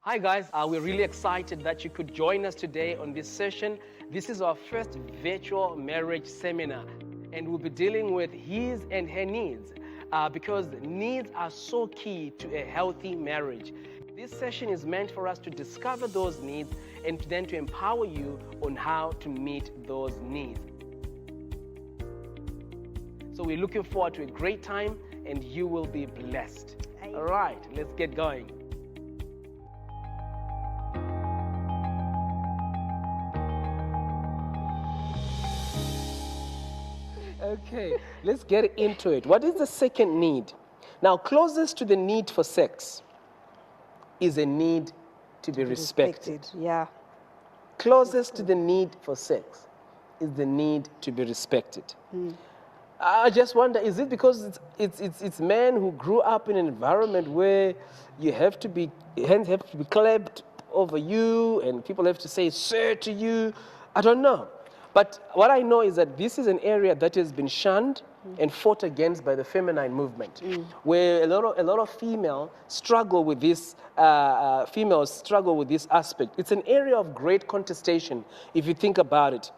Hi guys, we're really excited that you could join us today on this session. This is our first virtual marriage seminar, and we'll be dealing with his and her needs because needs are so key to a healthy marriage. This session is meant for us to discover those needs and then to empower you on how to meet those needs. So we're looking forward to a great time and you will be blessed. All right, let's get going. Okay, let's get into it. What is the second need? Now, closest to the need for sex is a need to be respected. Yeah. Closest to the need for sex is the need to be respected. I just wonder, is it because it's men who grew up in an environment where hands have to be clapped over you and people have to say sir to you? I don't know. But what I know is that this is an area that has been shunned and fought against by the feminine movement, where a lot of females struggle with this aspect. It's an area of great contestation if you think about it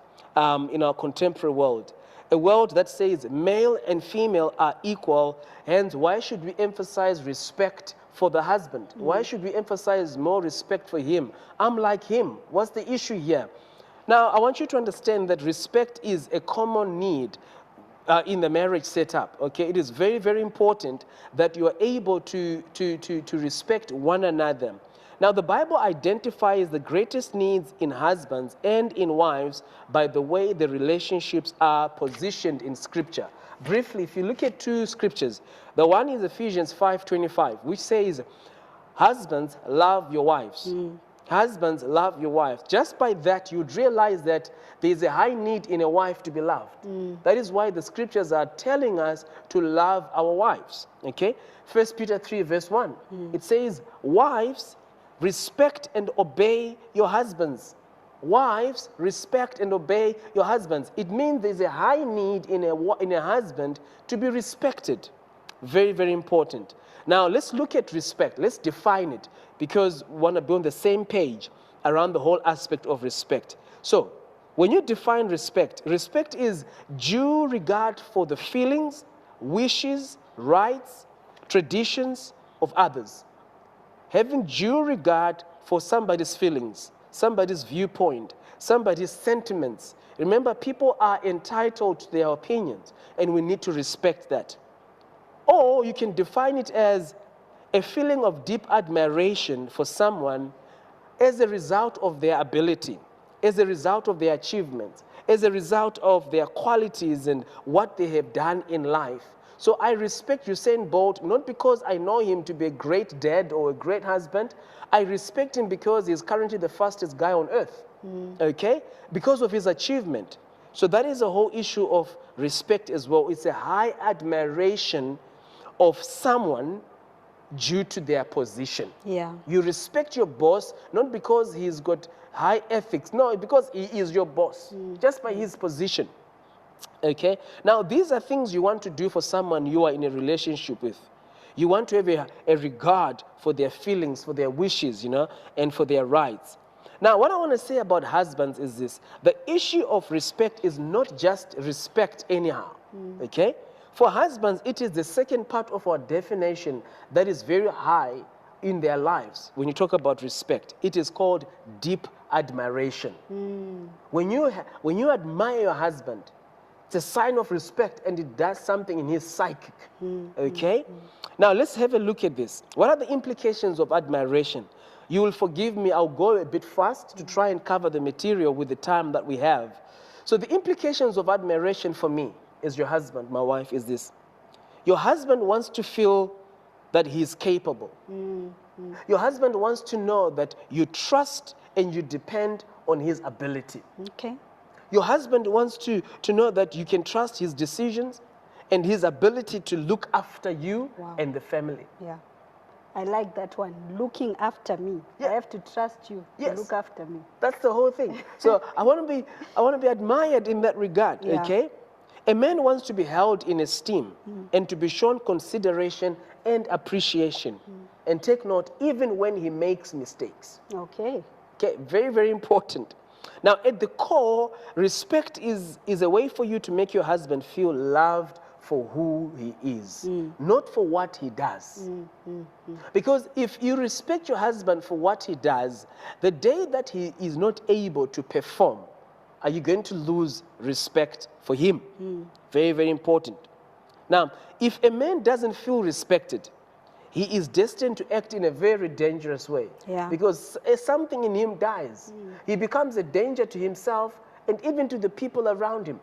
in our contemporary world. A world that says male and female are equal, hence why should we emphasize respect for the husband? Why should we emphasize more respect for him? I'm like him. What's the issue here? Now, I want you to understand that respect is a common need in the marriage setup, okay? It is very, very important that you are able to respect one another. Now, the Bible identifies the greatest needs in husbands and in wives by the way the relationships are positioned in Scripture. Briefly, if you look at two scriptures, the one is Ephesians 5:25, which says, husbands, love your wives. Husbands, love your wives. Just by that, you'd realize that there is a high need in a wife to be loved. That is why the scriptures are telling us to love our wives. Okay? 1 Peter 3 verse 1. It says, wives, respect and obey your husbands. Wives, respect and obey your husbands. It means there's a high need in a husband to be respected. Very, very important. Now, let's look at respect. Let's define it because we want to be on the same page around the whole aspect of respect. So, when you define respect, respect is due regard for the feelings, wishes, rights, traditions of others. Having due regard for somebody's feelings, somebody's viewpoint, somebody's sentiments. Remember, people are entitled to their opinions, and we need to respect that. Or you can define it as a feeling of deep admiration for someone as a result of their ability, as a result of their achievements, as a result of their qualities and what they have done in life. So I respect Usain Bolt not because I know him to be a great dad or a great husband. I respect him because he's currently the fastest guy on earth, okay? Because of his achievement. So that is a whole issue of respect as well. It's a high admiration of someone due to their position. Yeah. You respect your boss not because he's got high ethics, no, because he is your boss, just by his position. Okay? Now, these are things you want to do for someone you are in a relationship with. You want to have a regard for their feelings, for their wishes, and for their rights. Now, what I want to say about husbands is this. The issue of respect is not just respect anyhow, okay? For husbands, it is the second part of our definition that is very high in their lives. When you talk about respect, it is called deep admiration. When you admire your husband, it's a sign of respect and it does something in his psychic, okay? Now, let's have a look at this. What are the implications of admiration? You will forgive me, I'll go a bit fast to try and cover the material with the time that we have. So the implications of admiration for me, as your husband, my wife, is this. Your husband wants to feel that he's capable. Your husband wants to know that you trust and you depend on his ability. Okay. Your husband wants to know that you can trust his decisions and his ability to look after you and the family. Yeah. I like that one. Looking after me. Yeah. I have to trust you to look after me. That's the whole thing. So I want to be admired in that regard, okay? A man wants to be held in esteem and to be shown consideration and appreciation. and take note, even when he makes mistakes. Okay. Okay, very, very important. Now, at the core, respect is a way for you to make your husband feel loved for who he is, not for what he does. Because if you respect your husband for what he does, the day that he is not able to perform, are you going to lose respect for him? Very, very important. Now, if a man doesn't feel respected, he is destined to act in a very dangerous way. Yeah. Because something in him dies. He becomes a danger to himself and even to the people around him.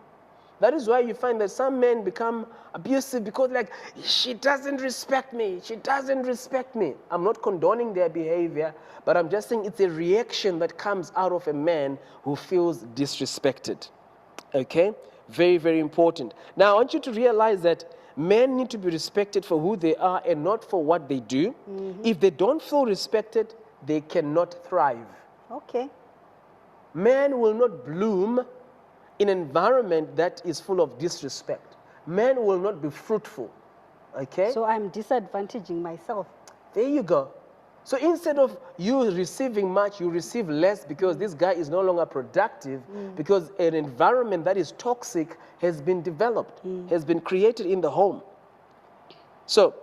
That is why you find that some men become abusive because, like, she doesn't respect me. She doesn't respect me. I'm not condoning their behavior, but I'm just saying it's a reaction that comes out of a man who feels disrespected. Okay? Very, very important. Now, I want you to realize that men need to be respected for who they are and not for what they do. If they don't feel respected, they cannot thrive. Okay. Men will not bloom in an environment that is full of disrespect. Men will not be fruitful. Okay? So I'm disadvantaging myself. There you go. So instead of you receiving much, you receive less because this guy is no longer productive because an environment that is toxic has been developed, has been created in the home. So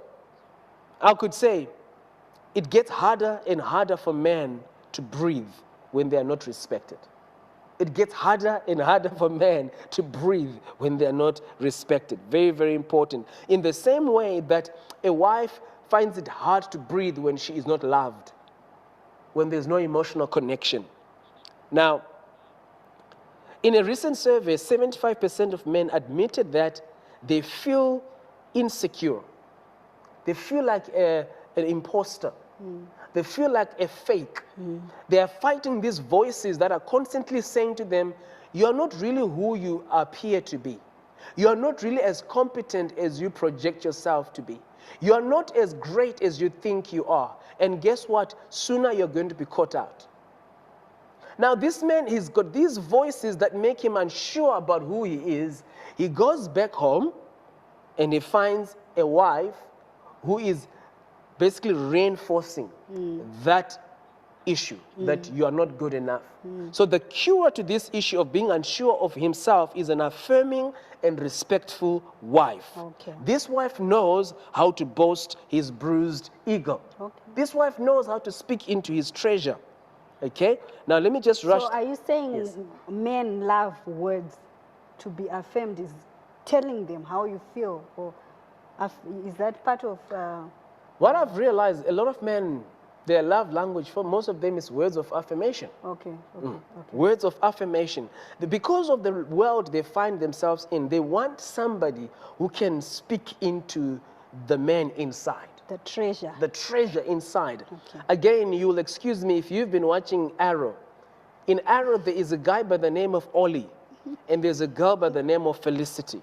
I could say it gets harder and harder for men to breathe when they are not respected. It gets harder and harder for men to breathe when they are not respected. Very, very important. In the same way that a wife finds it hard to breathe when she is not loved, when there's no emotional connection. Now, in a recent survey, 75% of men admitted that they feel insecure. They feel like an imposter. They feel like a fake. They are fighting these voices that are constantly saying to them, you are not really who you appear to be. You are not really as competent as you project yourself to be. You are not as great as you think you are. And guess what? Sooner you're going to be caught out. Now this man, he's got these voices that make him unsure about who he is. He goes back home and he finds a wife who is basically reinforcing that issue, that you are not good enough. So the cure to this issue of being unsure of himself is an affirming and respectful wife. Okay. This wife knows how to boast his bruised ego. Okay. This wife knows how to speak into his treasure. Okay? Now let me just rush. So are you saying Yes. men love words to be affirmed, is telling them how you feel? Or is that part of... What I've realized, a lot of men, their love language for most of them is words of affirmation. Okay, okay, okay. Words of affirmation. Because of the world they find themselves in, they want somebody who can speak into the man inside. The treasure. The treasure inside. Okay. Again, you'll excuse me if you've been watching Arrow. In Arrow, there is a guy by the name of Ollie, and there's a girl by the name of Felicity.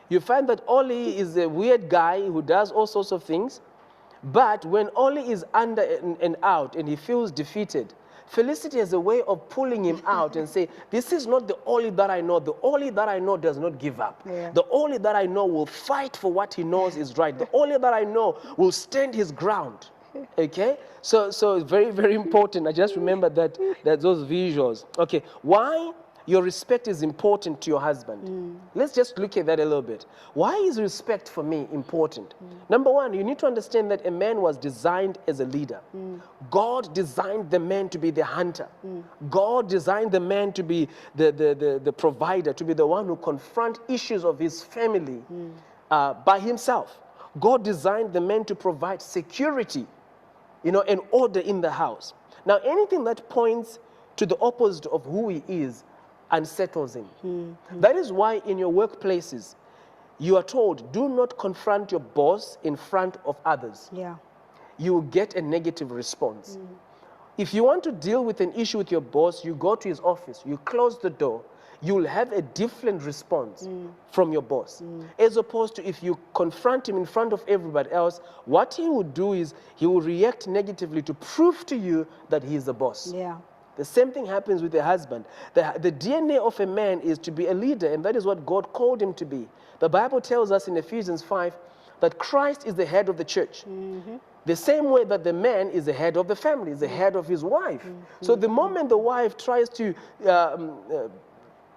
You find that Ollie is a weird guy who does all sorts of things, but when Ollie is under and out and he feels defeated, Felicity has a way of pulling him out and say, this is not the Ollie that I know. The Ollie that I know does not give up. Yeah. The Ollie that I know will fight for what he knows is right. The Ollie that I know will stand his ground. Okay? So very, very important. I just remember that those visuals. Okay, why your respect is important to your husband? Let's just look at that a little bit. Why is respect for me important? Number one, you need to understand that a man was designed as a leader. God designed the man to be the hunter. God designed the man to be the provider, to be the one who confront issues of his family by himself. God designed the man to provide security, and order in the house. Now, anything that points to the opposite of who he is unsettles him. That is why in your workplaces, you are told, do not confront your boss in front of others. Yeah. You will get a negative response. If you want to deal with an issue with your boss, you go to his office, you close the door, you will have a different response from your boss. As opposed to if you confront him in front of everybody else, what he will do is he will react negatively to prove to you that he is the boss. Yeah. The same thing happens with a husband. The DNA of a man is to be a leader, and that is what God called him to be. The Bible tells us in Ephesians 5 that Christ is the head of the church. The same way that the man is the head of the family, is the head of his wife. So the moment the wife tries to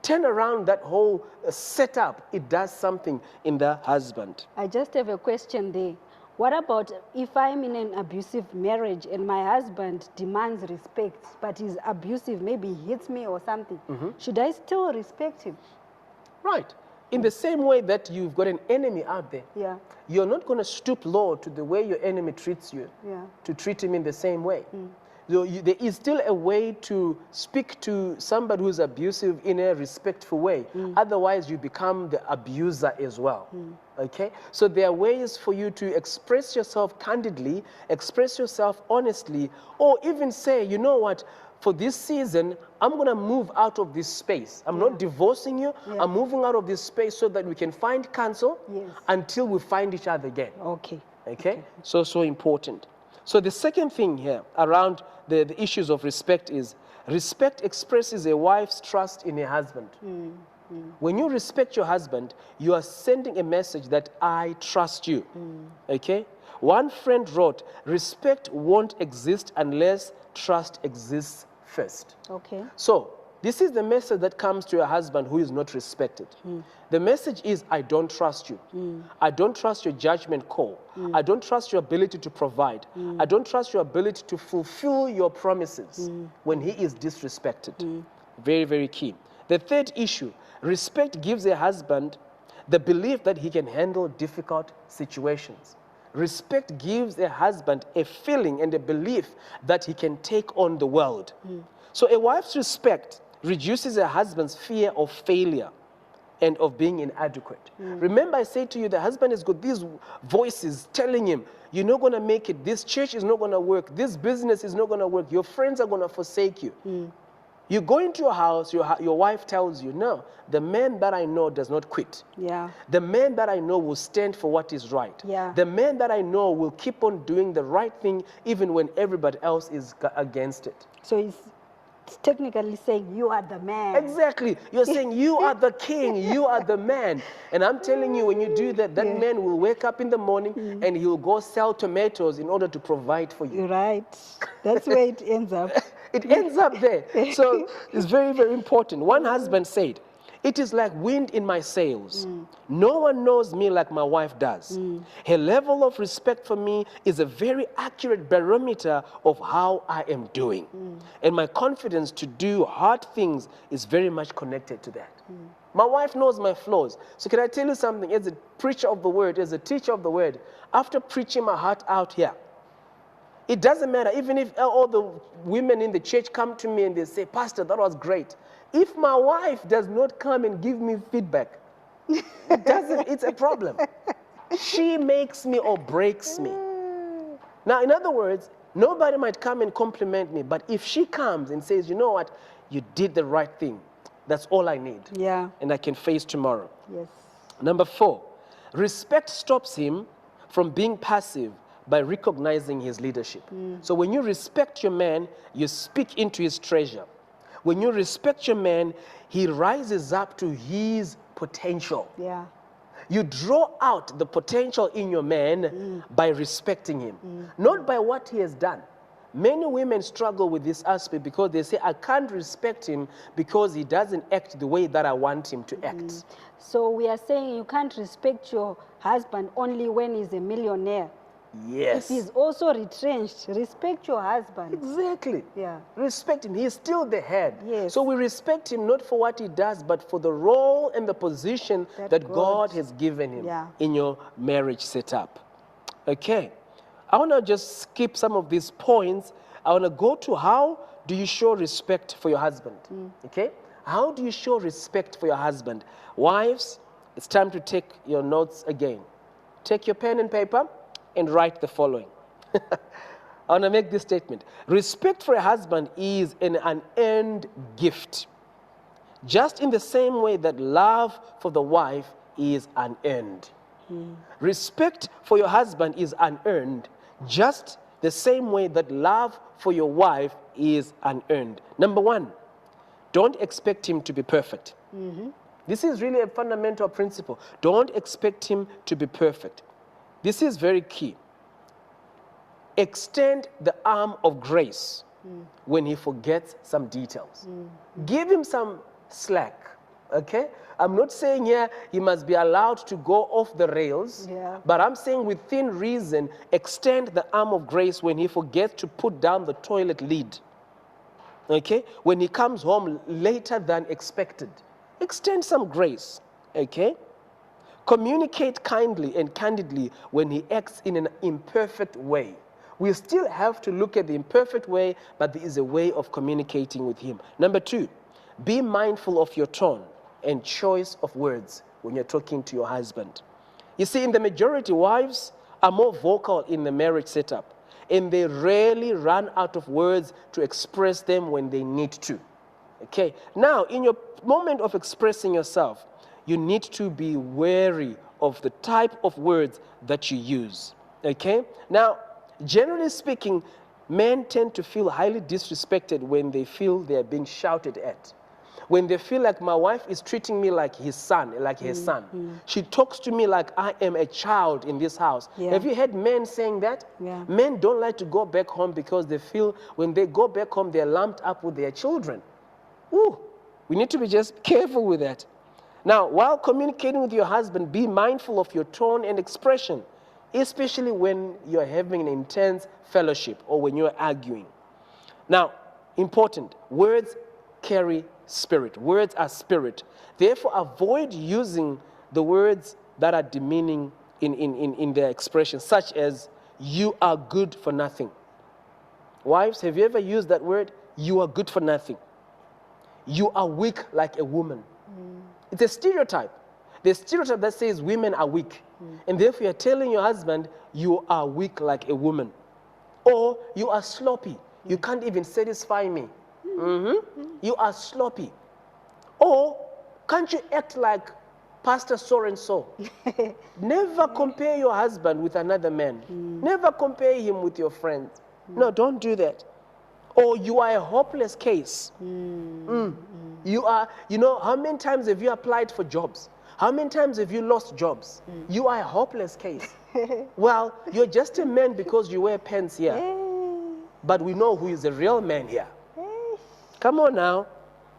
turn around that whole setup, it does something in the husband. I just have a question there. What about if I'm in an abusive marriage and my husband demands respect, but he's abusive, maybe he hits me or something? Should I still respect him? Right. In the same way that you've got an enemy out there, Yeah, you're not going to stoop low to the way your enemy treats you, yeah. to treat him in the same way. So there is still a way to speak to somebody who's abusive in a respectful way. Otherwise, you become the abuser as well. Okay? So there are ways for you to express yourself candidly, express yourself honestly, or even say, you know what, for this season, I'm going to move out of this space. I'm not divorcing you. I'm moving out of this space so that we can find counsel until we find each other again. Okay. Okay? So important. So the second thing here around the issues of respect is respect expresses a wife's trust in her husband. When you respect your husband, you are sending a message that I trust you. Okay? One friend wrote, respect won't exist unless trust exists first. Okay. So this is the message that comes to your husband who is not respected. The message is, I don't trust you. I don't trust your judgment call. I don't trust your ability to provide. I don't trust your ability to fulfill your promises when he is disrespected. Very, very key. The third issue, respect gives a husband the belief that he can handle difficult situations. Respect gives a husband a feeling and a belief that he can take on the world. So a wife's respect reduces a husband's fear of failure and of being inadequate. Remember, I said to you, the husband has got these voices telling him, you're not going to make it, this church is not going to work, this business is not going to work, your friends are going to forsake you. You go into your house, your wife tells you, no, the man that I know does not quit. Yeah. The man that I know will stand for what is right. Yeah. The man that I know will keep on doing the right thing even when everybody else is against it. So it's technically saying you are the man. Exactly. You're saying you are the king, you are the man. And I'm telling you, when you do that, that man will wake up in the morning and he'll go sell tomatoes in order to provide for you. You're right. That's where it ends up. It ends up there. So it's very, very important. One husband said, it is like wind in my sails. No one knows me like my wife does. Her level of respect for me is a very accurate barometer of how I am doing. And my confidence to do hard things is very much connected to that. My wife knows my flaws. So can I tell you something? As a preacher of the word, as a teacher of the word, after preaching my heart out here, it doesn't matter, even if all the women in the church come to me and they say, Pastor, that was great. If my wife does not come and give me feedback, it's a problem. She makes me or breaks me. Now, in other words, nobody might come and compliment me, but if she comes and says, you know what, you did the right thing, that's all I need. Yeah. And I can face tomorrow. Yes. Number 4, respect stops him from being passive by recognizing his leadership. So when you respect your man, you speak into his treasure. When you respect your man, he rises up to his potential. Yeah. You draw out the potential in your man by respecting him, not by what he has done. Many women struggle with this aspect because they say, I can't respect him because he doesn't act the way that I want him to act. So we are saying you can't respect your husband only when he's a millionaire. Yes. If he's also retrenched, respect your husband. Exactly. Yeah. Respect him. He is still the head. Yes. So we respect him not for what he does, but for the role and the position that God has given him in your marriage setup. Okay. I want to just skip some of these points. I want to go to how do you show respect for your husband? Okay. How do you show respect for your husband? Wives, it's time to take your notes again. Take your pen and paper and write the following. I want to make this statement. Respect for a husband is an unearned gift. Just in the same way that love for the wife is unearned. Respect for your husband is unearned, just the same way that love for your wife is unearned. Number 1, don't expect him to be perfect. This is really a fundamental principle. Don't expect him to be perfect. This is very key. extend the arm of grace when he forgets some details. Give him some slack, okay? I'm not saying here he must be allowed to go off the rails, but I'm saying within reason, extend the arm of grace when he forgets to put down the toilet lid, okay? When he comes home later than expected, extend some grace, okay? Communicate kindly and candidly when he acts in an imperfect way. We still have to look at the imperfect way, but there is a way of communicating with him. Number 2, be mindful of your tone and choice of words when you're talking to your husband. You see, in the majority, wives are more vocal in the marriage setup, and they rarely run out of words to express them when they need to. Okay? Now, in your moment of expressing yourself, you need to be wary of the type of words that you use. Okay? Now, generally speaking, men tend to feel highly disrespected when they feel they're being shouted at. When they feel like my wife is treating me like his son, like her son. She talks to me like I am a child in this house. Have you heard men saying that? Men don't like to go back home because they feel when they go back home, they're lumped up with their children. Ooh, we need to be just careful with that. Now, while communicating with your husband, be mindful of your tone and expression, especially when you're having an intense fellowship or when you're arguing. Now, important, words carry spirit. Words are spirit. Therefore, avoid using the words that are demeaning in their expression, such as, you are good for nothing. Wives, have you ever used that word? You are good for nothing. You are weak like a woman. It's a stereotype. The stereotype that says women are weak. And therefore, you're telling your husband, you are weak like a woman. Or you are sloppy. You can't even satisfy me. You are sloppy. Or can't you act like Pastor so-and-so? Never compare your husband with another man. Never compare him with your friends. No, don't do that. Or you are a hopeless case. You are, you know, how many times have you applied for jobs? How many times have you lost jobs? You are a hopeless case. Well, you're just a man because you wear pants here. But we know who is the real man here. Come on now.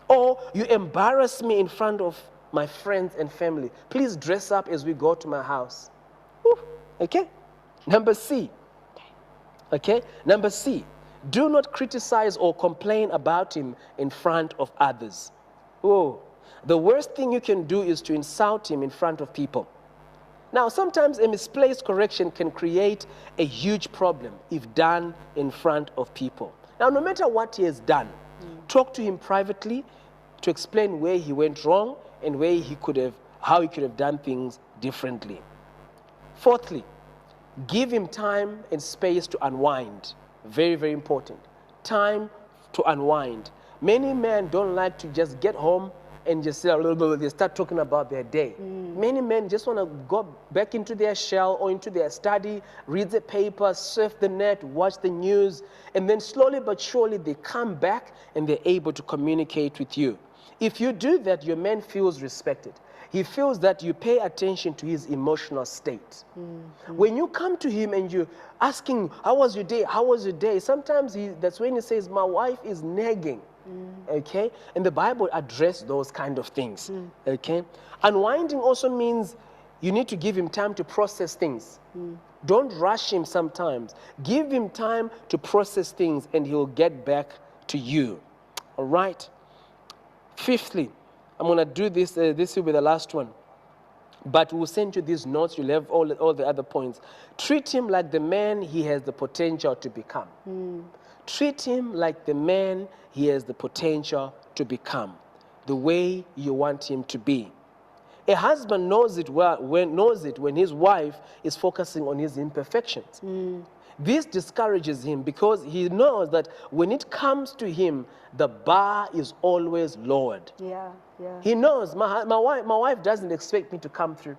Or you embarrass me in front of my friends and family. Please dress up as we go to my house. Woo. Okay? Number C. Okay? Number C. Do not criticize or complain about him in front of others. Oh, the worst thing you can do is to insult him in front of people. Now, sometimes a misplaced correction can create a huge problem if done in front of people. Now, no matter what he has done, talk to him privately to explain where he went wrong and where he could have, how he could have done things differently. Fourthly, give him time and space to unwind. Very, very important. Time to unwind. Many men don't like to just get home and just say, they start talking about their day. Many men just want to go back into their shell or into their study, read the paper, surf the net, watch the news, and then slowly but surely they come back and they're able to communicate with you. If you do that, your man feels respected. He feels that you pay attention to his emotional state. When you come to him and you're asking, how was your day? How was your day? Sometimes that's when he says, my wife is nagging. Okay? And the Bible addresses those kind of things. Okay? Unwinding also means you need to give him time to process things. Don't rush him sometimes. Give him time to process things and he'll get back to you. All right? Fifthly, I'm going to do this, this will be the last one. But we'll send you these notes. You'll have all the other points. Treat him like the man he has the potential to become. Treat him like the man he has the potential to become, the way you want him to be. A husband knows it when his wife is focusing on his imperfections. This discourages him because he knows that when it comes to him, the bar is always lowered. He knows my wife doesn't expect me to come through.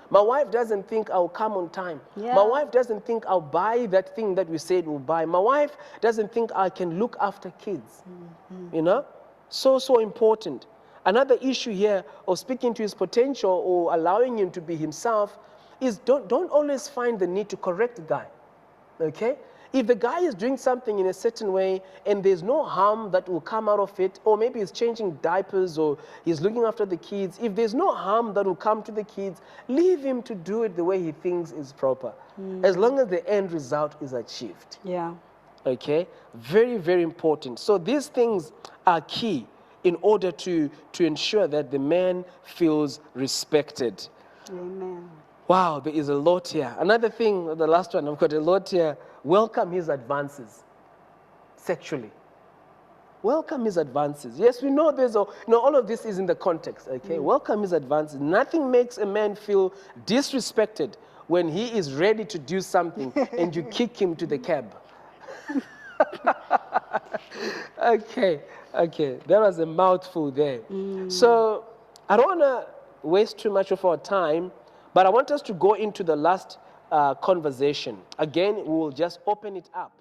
My wife doesn't think I'll come on time. My wife doesn't think I'll buy that thing that we said we'll buy. My wife doesn't think I can look after kids. You know? So important. Another issue here of speaking to his potential or allowing him to be himself is don't always find the need to correct the guy. Okay? If the guy is doing something in a certain way and there's no harm that will come out of it, or maybe he's changing diapers or he's looking after the kids, if there's no harm that will come to the kids, leave him to do it the way he thinks is proper, as long as the end result is achieved. Yeah. Okay? Very, very important. So these things are key in order to ensure that the man feels respected. Amen. Wow, there is a lot here. Another thing, the last one, I've got a lot here. Welcome his advances sexually. Welcome his advances. Yes, we know there's all of this is in the context, okay? Welcome his advances. Nothing makes a man feel disrespected when he is ready to do something and you kick him to the cab. Okay, that was a mouthful there. So I don't want to waste too much of our time, but I want us to go into the last conversation. Again, we will just open it up.